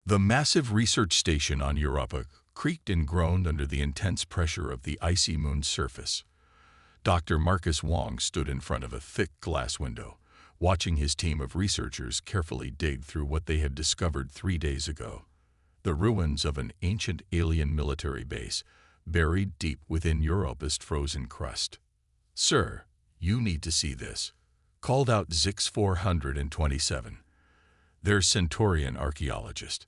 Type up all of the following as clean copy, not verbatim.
The massive research station on Europa creaked and groaned under the intense pressure of the icy moon's surface. Dr. Marcus Wong stood in front of a thick glass window, watching his team of researchers carefully dig through what they had discovered 3 days ago. The ruins of an ancient alien military base, buried deep within Europa's frozen crust. "Sir, you need to see this," called out Zix 427, their Centaurian archaeologist.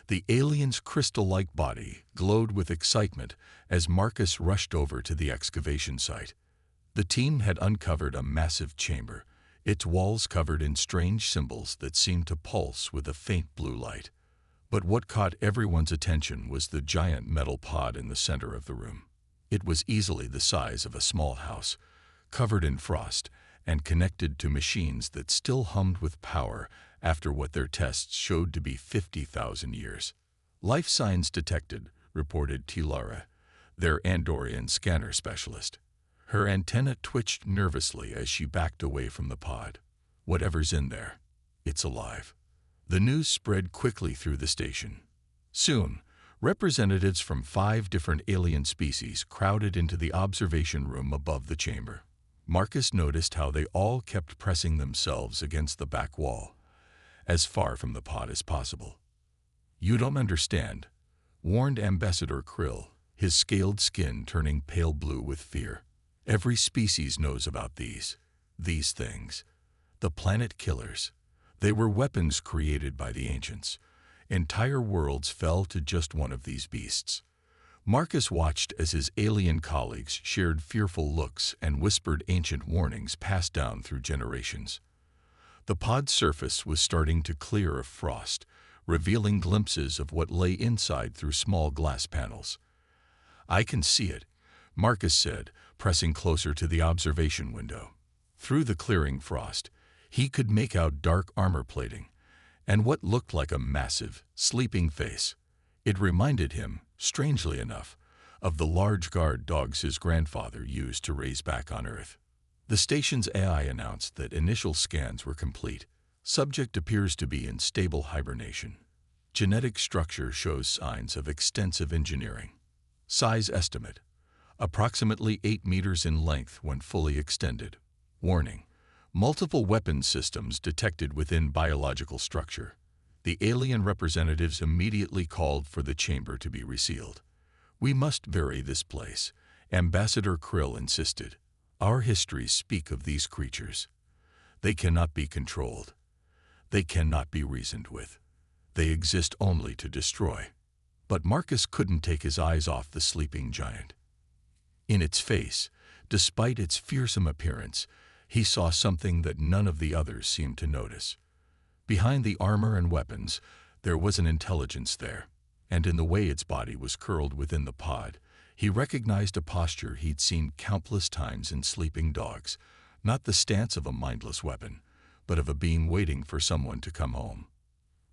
The alien's crystal-like body glowed with excitement as Marcus rushed over to the excavation site. The team had uncovered a massive chamber, its walls covered in strange symbols that seemed to pulse with a faint blue light. But what caught everyone's attention was the giant metal pod in the center of the room. It was easily the size of a small house, covered in frost, and connected to machines that still hummed with power after what their tests showed to be 50,000 years. "Life signs detected," reported Tilara, their Andorian scanner specialist. Her antenna twitched nervously as she backed away from the pod. "Whatever's in there, it's alive." The news spread quickly through the station. Soon, representatives from 5 different alien species crowded into the observation room above the chamber. Marcus noticed how they all kept pressing themselves against the back wall, as far from the pod as possible. "You don't understand," warned Ambassador Krill, his scaled skin turning pale blue with fear. "Every species knows about these things. The planet killers. They were weapons created by the ancients. Entire worlds fell to just one of these beasts." Marcus watched as his alien colleagues shared fearful looks and whispered ancient warnings passed down through generations. The pod's surface was starting to clear of frost, revealing glimpses of what lay inside through small glass panels. "I can see it," Marcus said, pressing closer to the observation window. Through the clearing frost, he could make out dark armor plating and what looked like a massive, sleeping face. It reminded him, strangely enough, of the large guard dogs his grandfather used to raise back on Earth. The station's AI announced that initial scans were complete. Subject appears to be in stable hibernation. Genetic structure shows signs of extensive engineering. Size estimate: approximately 8 meters in length when fully extended. Warning: multiple weapons systems detected within biological structure. The alien representatives immediately called for the chamber to be resealed. "We must bury this place," Ambassador Krill insisted. "Our histories speak of these creatures. They cannot be controlled. They cannot be reasoned with. They exist only to destroy." But Marcus couldn't take his eyes off the sleeping giant. In its face, despite its fearsome appearance, he saw something that none of the others seemed to notice. Behind the armor and weapons, there was an intelligence there, and in the way its body was curled within the pod, he recognized a posture he'd seen countless times in sleeping dogs, not the stance of a mindless weapon, but of a being waiting for someone to come home.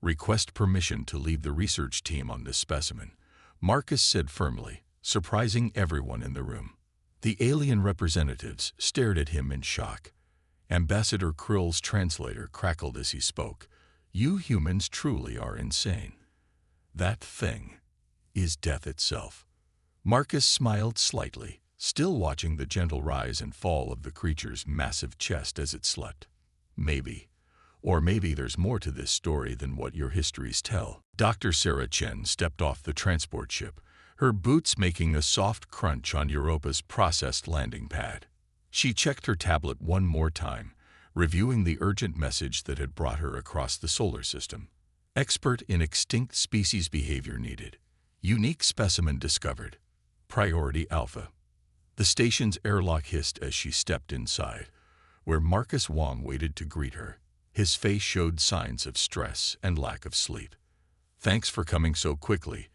"Request permission to leave the research team on this specimen," Marcus said firmly, surprising everyone in the room. The alien representatives stared at him in shock. Ambassador Krill's translator crackled as he spoke. "You humans truly are insane. That thing is death itself." Marcus smiled slightly, still watching the gentle rise and fall of the creature's massive chest as it slept. "Maybe. Or maybe there's more to this story than what your histories tell." Dr. Sarah Chen stepped off the transport ship, her boots making a soft crunch on Europa's processed landing pad. She checked her tablet one more time, reviewing the urgent message that had brought her across the solar system. "Expert in extinct species behavior needed. Unique specimen discovered. Priority Alpha." The station's airlock hissed as she stepped inside, where Marcus Wong waited to greet her. His face showed signs of stress and lack of sleep. "Thanks for coming so quickly,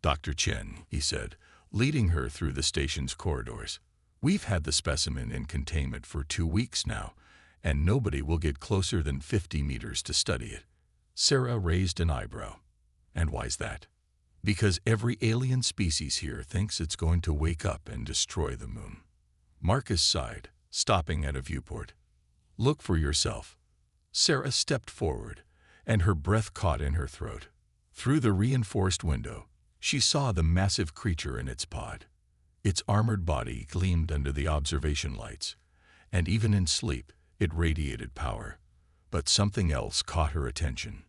Dr. Chen," he said, leading her through the station's corridors. "We've had the specimen in containment for 2 weeks now, and nobody will get closer than 50 meters to study it." Sarah raised an eyebrow. "And why's that?" "Because every alien species here thinks it's going to wake up and destroy the moon." Marcus sighed, stopping at a viewport. "Look for yourself." Sarah stepped forward, and her breath caught in her throat. Through the reinforced window, she saw the massive creature in its pod. Its armored body gleamed under the observation lights, and even in sleep, it radiated power. But something else caught her attention.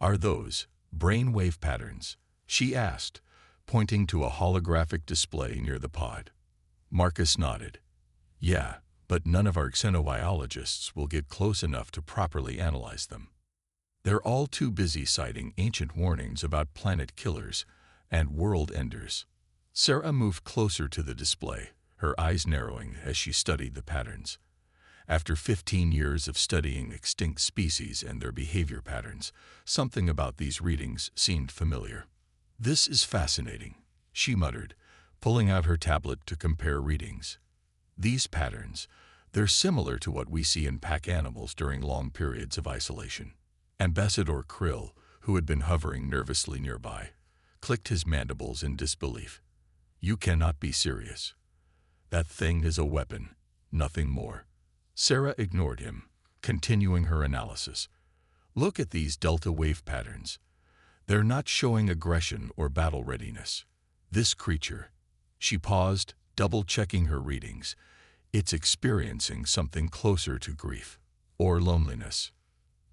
"Are those brainwave patterns?" she asked, pointing to a holographic display near the pod. Marcus nodded. "Yeah, but none of our xenobiologists will get close enough to properly analyze them. They're all too busy citing ancient warnings about planet killers and world enders." Sarah moved closer to the display, her eyes narrowing as she studied the patterns. After 15 years of studying extinct species and their behavior patterns, something about these readings seemed familiar. "This is fascinating," she muttered, pulling out her tablet to compare readings. "These patterns, they're similar to what we see in pack animals during long periods of isolation." Ambassador Krill, who had been hovering nervously nearby, clicked his mandibles in disbelief. "You cannot be serious. That thing is a weapon, nothing more." Sarah ignored him, continuing her analysis. "Look at these delta wave patterns. They're not showing aggression or battle readiness. This creature," she paused, double-checking her readings, "it's experiencing something closer to grief or loneliness."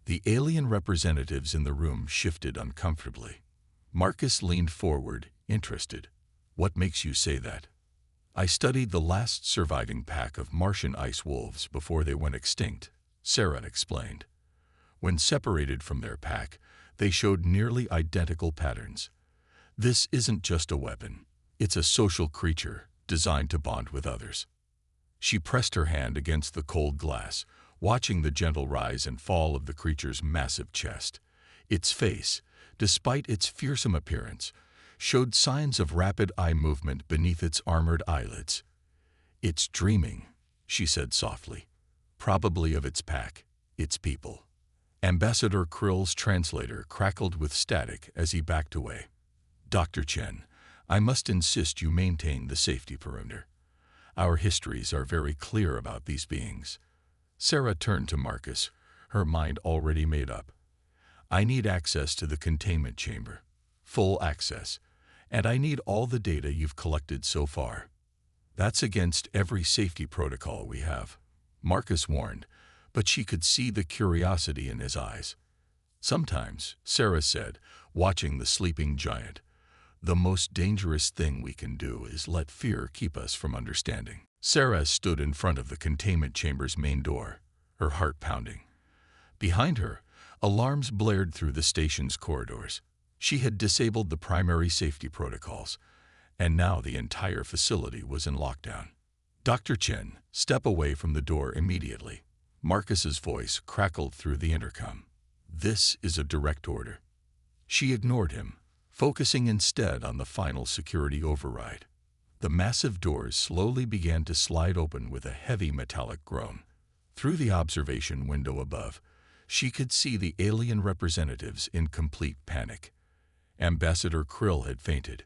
The alien representatives in the room shifted uncomfortably. Marcus leaned forward, interested. "What makes you say that?" "I studied the last surviving pack of Martian ice wolves before they went extinct," Sarah explained. "When separated from their pack, they showed nearly identical patterns. This isn't just a weapon. It's a social creature designed to bond with others." She pressed her hand against the cold glass, watching the gentle rise and fall of the creature's massive chest. Its face, despite its fearsome appearance, showed signs of rapid eye movement beneath its armored eyelids. "It's dreaming," she said softly. "Probably of its pack, its people." Ambassador Krill's translator crackled with static as he backed away. "Dr. Chen, I must insist you maintain the safety perimeter. Our histories are very clear about these beings." Sarah turned to Marcus, her mind already made up. "I need access to the containment chamber. Full access. And I need all the data you've collected so far." "That's against every safety protocol we have," Marcus warned, but she could see the curiosity in his eyes. "Sometimes," Sarah said, watching the sleeping giant, "the most dangerous thing we can do is let fear keep us from understanding." Sarah stood in front of the containment chamber's main door, her heart pounding. Behind her, alarms blared through the station's corridors. She had disabled the primary safety protocols, and now the entire facility was in lockdown. "Dr. Chen, step away from the door immediately." Marcus's voice crackled through the intercom. "This is a direct order." She ignored him, focusing instead on the final security override. The massive doors slowly began to slide open with a heavy metallic groan. Through the observation window above, she could see the alien representatives in complete panic. Ambassador Krill had fainted.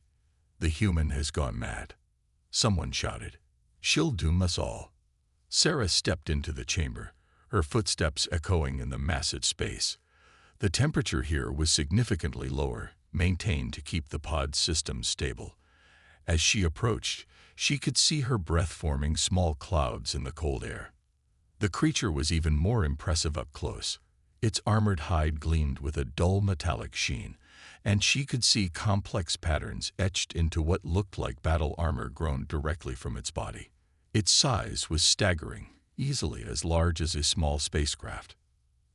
"The human has gone mad," someone shouted. "She'll doom us all." Sarah stepped into the chamber, her footsteps echoing in the massive space. The temperature here was significantly lower, maintained to keep the pod system stable. As she approached, she could see her breath forming small clouds in the cold air. The creature was even more impressive up close. Its armored hide gleamed with a dull metallic sheen, and she could see complex patterns etched into what looked like battle armor grown directly from its body. Its size was staggering, easily as large as a small spacecraft.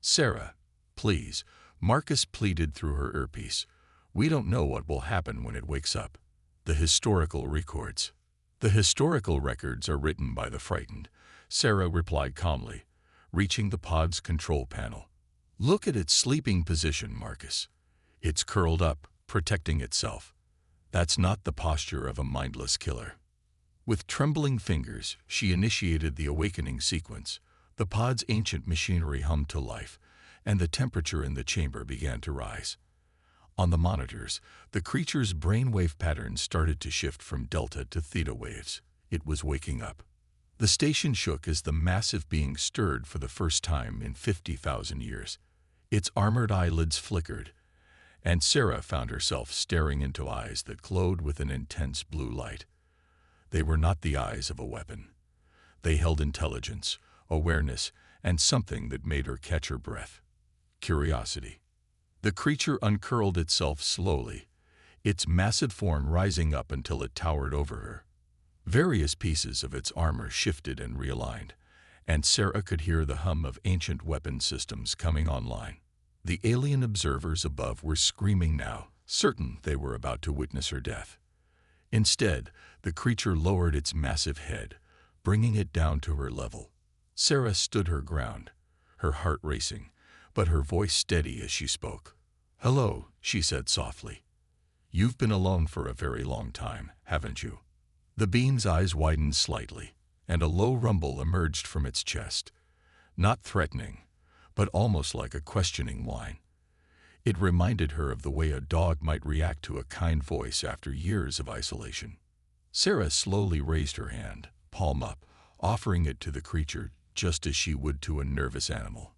"Sarah, please," Marcus pleaded through her earpiece. "We don't know what will happen when it wakes up." "The historical records." "The historical records are written by the frightened," Sarah replied calmly, reaching the pod's control panel. "Look at its sleeping position, Marcus. It's curled up, protecting itself. That's not the posture of a mindless killer." With trembling fingers, she initiated the awakening sequence. The pod's ancient machinery hummed to life, and the temperature in the chamber began to rise. On the monitors, the creature's brainwave patterns started to shift from delta to theta waves. It was waking up. The station shook as the massive being stirred for the first time in 50,000 years. Its armored eyelids flickered, and Sarah found herself staring into eyes that glowed with an intense blue light. They were not the eyes of a weapon. They held intelligence, awareness, and something that made her catch her breath: curiosity. The creature uncurled itself slowly, its massive form rising up until it towered over her. Various pieces of its armor shifted and realigned, and Sarah could hear the hum of ancient weapon systems coming online. The alien observers above were screaming now, certain they were about to witness her death. Instead, the creature lowered its massive head, bringing it down to her level. Sarah stood her ground, her heart racing, but her voice steady as she spoke. "Hello," she said softly. "You've been alone for a very long time, haven't you?" The being's eyes widened slightly, and a low rumble emerged from its chest. Not threatening, but almost like a questioning whine. It reminded her of the way a dog might react to a kind voice after years of isolation. Sarah slowly raised her hand, palm up, offering it to the creature just as she would to a nervous animal.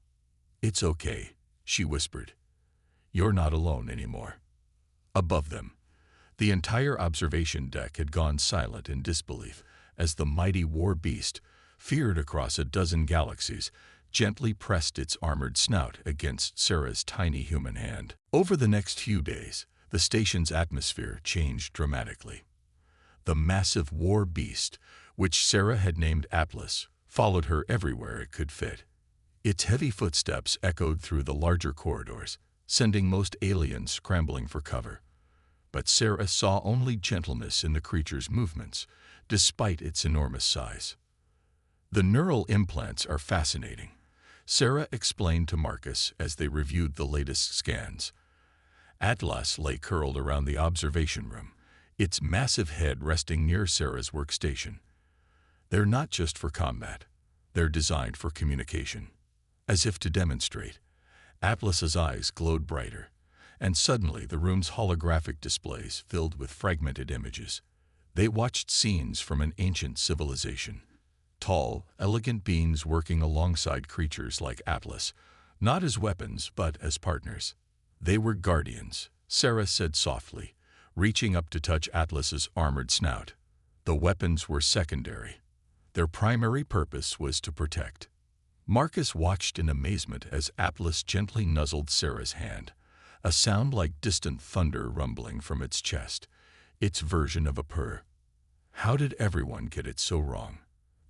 "It's okay," she whispered. "You're not alone anymore." Above them, the entire observation deck had gone silent in disbelief as the mighty war beast, feared across a dozen galaxies, gently pressed its armored snout against Sarah's tiny human hand. Over the next few days, the station's atmosphere changed dramatically. The massive war beast, which Sarah had named Atlas, followed her everywhere it could fit. Its heavy footsteps echoed through the larger corridors, sending most aliens scrambling for cover. But Sarah saw only gentleness in the creature's movements, despite its enormous size. "The neural implants are fascinating," Sarah explained to Marcus as they reviewed the latest scans. Atlas lay curled around the observation room, its massive head resting near Sarah's workstation. "They're not just for combat. They're designed for communication." As if to demonstrate, Atlas's eyes glowed brighter, and suddenly the room's holographic displays filled with fragmented images. They watched scenes from an ancient civilization. Tall, elegant beings working alongside creatures like Atlas, not as weapons but as partners. "They were guardians," Sarah said softly, reaching up to touch Atlas's armored snout. "The weapons were secondary. Their primary purpose was to protect." Marcus watched in amazement as Atlas gently nuzzled Sarah's hand, a sound like distant thunder rumbling from its chest, its version of a purr. How did everyone get it so wrong?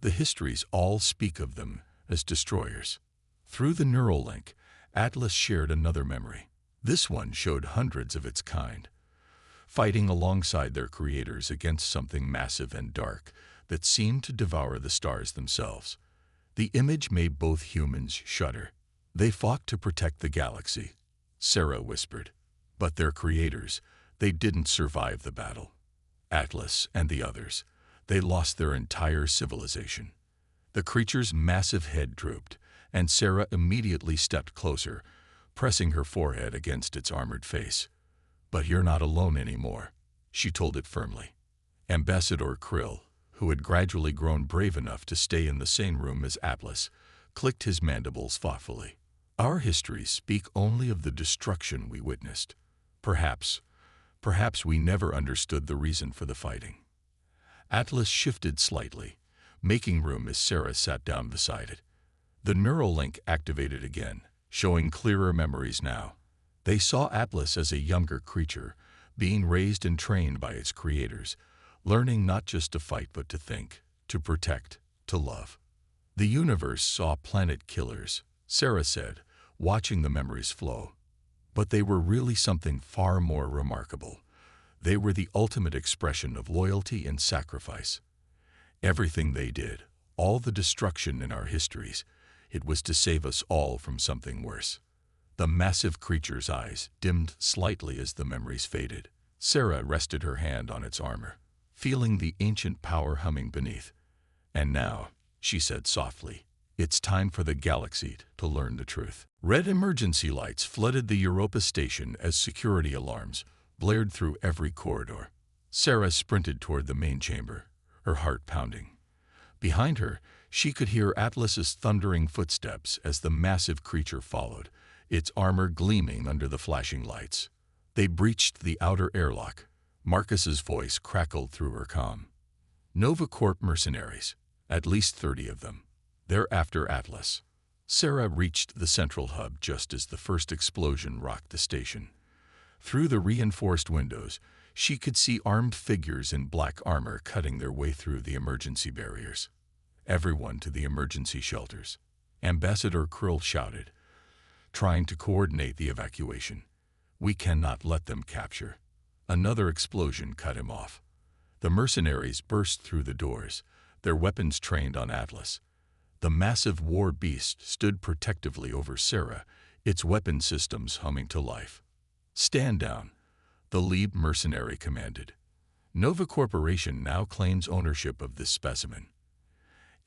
The histories all speak of them as destroyers. Through the neural link, Atlas shared another memory. This one showed hundreds of its kind, fighting alongside their creators against something massive and dark that seemed to devour the stars themselves. The image made both humans shudder. "They fought to protect the galaxy," Sarah whispered. "But their creators, they didn't survive the battle. Atlas and the others, they lost their entire civilization." The creature's massive head drooped, and Sarah immediately stepped closer, pressing her forehead against its armored face. "But you're not alone anymore," she told it firmly. Ambassador Krill, who had gradually grown brave enough to stay in the same room as Atlas, clicked his mandibles thoughtfully. "Our histories speak only of the destruction we witnessed. Perhaps we never understood the reason for the fighting." Atlas shifted slightly, making room as Sarah sat down beside it. The neural link activated again, showing clearer memories now. They saw Atlas as a younger creature, being raised and trained by its creators, learning not just to fight but to think, to protect, to love. "The universe saw planet killers," Sarah said, watching the memories flow. "But they were really something far more remarkable. They were the ultimate expression of loyalty and sacrifice. Everything they did, all the destruction in our histories, it was to save us all from something worse." The massive creature's eyes dimmed slightly as the memories faded. Sarah rested her hand on its armor, feeling the ancient power humming beneath. "And now," she said softly, "it's time for the galaxy to learn the truth." Red emergency lights flooded the Europa station as security alarms blared through every corridor. Sarah sprinted toward the main chamber, her heart pounding. Behind her, she could hear Atlas's thundering footsteps as the massive creature followed, its armor gleaming under the flashing lights. They breached the outer airlock. Marcus's voice crackled through her comm. Nova Corp mercenaries, at least 30 of them. They're after Atlas. Sarah reached the central hub just as the first explosion rocked the station. Through the reinforced windows, she could see armed figures in black armor cutting their way through the emergency barriers. Everyone to the emergency shelters, Ambassador Krill shouted, trying to coordinate the evacuation. We cannot let them capture. Another explosion cut him off. The mercenaries burst through the doors, their weapons trained on Atlas. The massive war beast stood protectively over Sarah, its weapon systems humming to life. Stand down, the lead mercenary commanded. Nova Corporation now claims ownership of this specimen.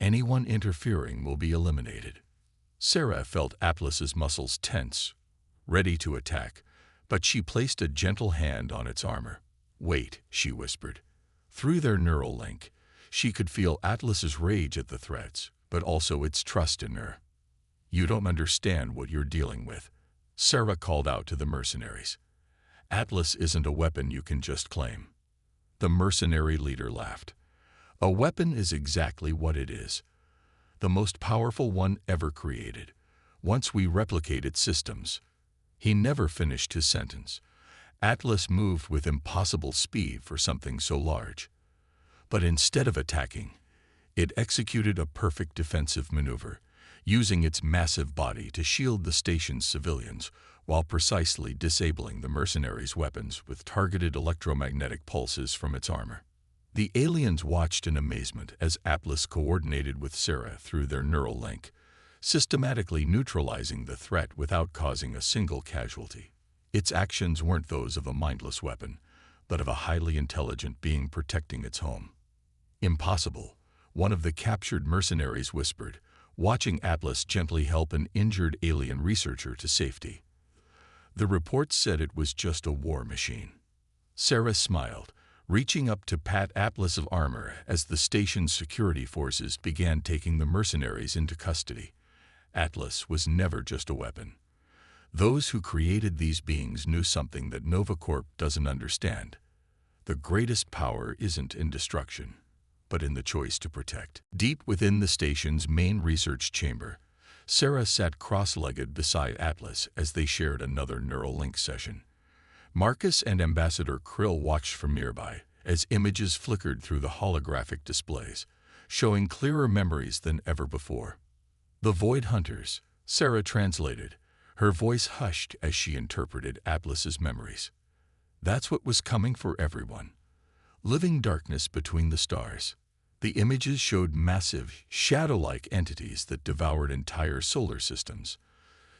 Anyone interfering will be eliminated. Sarah felt Atlas's muscles tense, ready to attack, but she placed a gentle hand on its armor. Wait, she whispered. Through their neural link, she could feel Atlas's rage at the threats, but also its trust in her. You don't understand what you're dealing with, Sarah called out to the mercenaries. Atlas isn't a weapon you can just claim. The mercenary leader laughed. A weapon is exactly what it is. The most powerful one ever created. Once we replicate its systems. He never finished his sentence. Atlas moved with impossible speed for something so large. But instead of attacking, it executed a perfect defensive maneuver, using its massive body to shield the station's civilians while precisely disabling the mercenaries' weapons with targeted electromagnetic pulses from its armor. The aliens watched in amazement as Atlas coordinated with Sarah through their neural link, systematically neutralizing the threat without causing a single casualty. Its actions weren't those of a mindless weapon, but of a highly intelligent being protecting its home. Impossible, one of the captured mercenaries whispered, watching Atlas gently help an injured alien researcher to safety. The report said it was just a war machine. Sarah smiled, reaching up to pat Atlas's armor as the station's security forces began taking the mercenaries into custody. Atlas was never just a weapon. Those who created these beings knew something that Nova Corp doesn't understand. The greatest power isn't in destruction, but in the choice to protect. Deep within the station's main research chamber, Sarah sat cross-legged beside Atlas as they shared another neural link session. Marcus and Ambassador Krill watched from nearby as images flickered through the holographic displays, showing clearer memories than ever before. The Void Hunters, Sarah translated, her voice hushed as she interpreted Atlas's memories. That's what was coming for everyone. Living darkness between the stars. The images showed massive, shadow-like entities that devoured entire solar systems.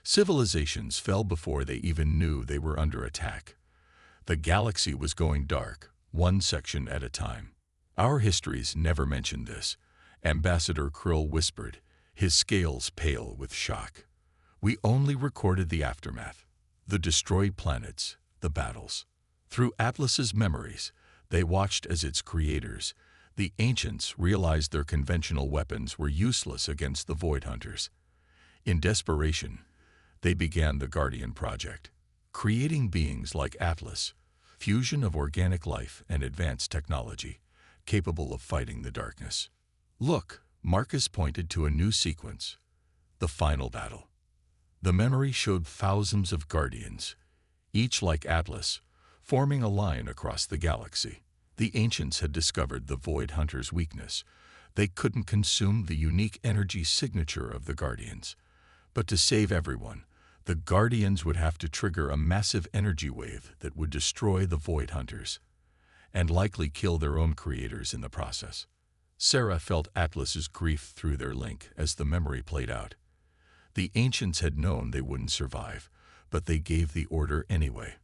Civilizations fell before they even knew they were under attack. The galaxy was going dark, one section at a time. Our histories never mentioned this, Ambassador Krill whispered, his scales pale with shock. We only recorded the aftermath, the destroyed planets, the battles. Through Atlas's memories, they watched as its creators, the ancients, realized their conventional weapons were useless against the Void Hunters. In desperation, they began the Guardian Project, creating beings like Atlas, fusion of organic life and advanced technology, capable of fighting the darkness. Look, Marcus pointed to a new sequence, the final battle. The memory showed thousands of Guardians, each like Atlas, forming a line across the galaxy. The ancients had discovered the Void Hunters' weakness. They couldn't consume the unique energy signature of the Guardians. But to save everyone, the Guardians would have to trigger a massive energy wave that would destroy the Void Hunters, and likely kill their own creators in the process. Sarah felt Atlas's grief through their link as the memory played out. The ancients had known they wouldn't survive, but they gave the order anyway.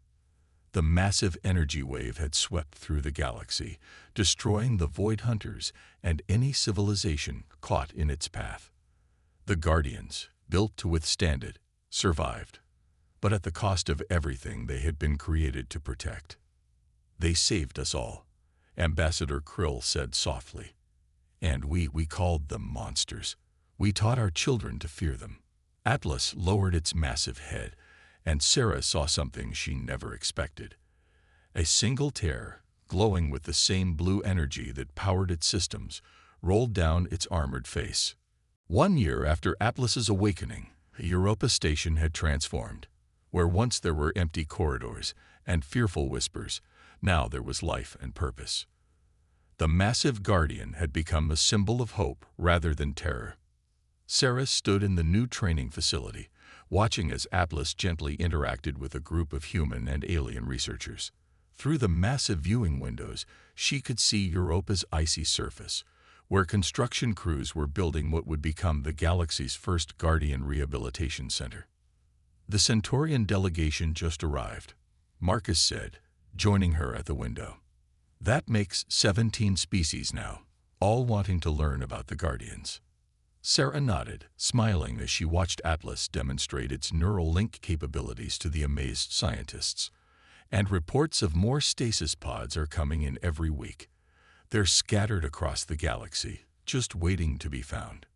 The massive energy wave had swept through the galaxy, destroying the Void Hunters and any civilization caught in its path. The Guardians, built to withstand it, survived, but at the cost of everything they had been created to protect. They saved us all, Ambassador Krill said softly. And we called them monsters. We taught our children to fear them. Atlas lowered its massive head and Sarah saw something she never expected. A single tear, glowing with the same blue energy that powered its systems, rolled down its armored face. 1 year after Atlas's awakening, the Europa station had transformed. Where once there were empty corridors and fearful whispers, now there was life and purpose. The massive guardian had become a symbol of hope rather than terror. Sarah stood in the new training facility, watching as Atlas gently interacted with a group of human and alien researchers. Through the massive viewing windows, she could see Europa's icy surface, where construction crews were building what would become the galaxy's first Guardian Rehabilitation Center. The Centaurian delegation just arrived, Marcus said, joining her at the window. That makes 17 species now, all wanting to learn about the Guardians. Sarah nodded, smiling as she watched Atlas demonstrate its neural link capabilities to the amazed scientists. And reports of more stasis pods are coming in every week. They're scattered across the galaxy, just waiting to be found.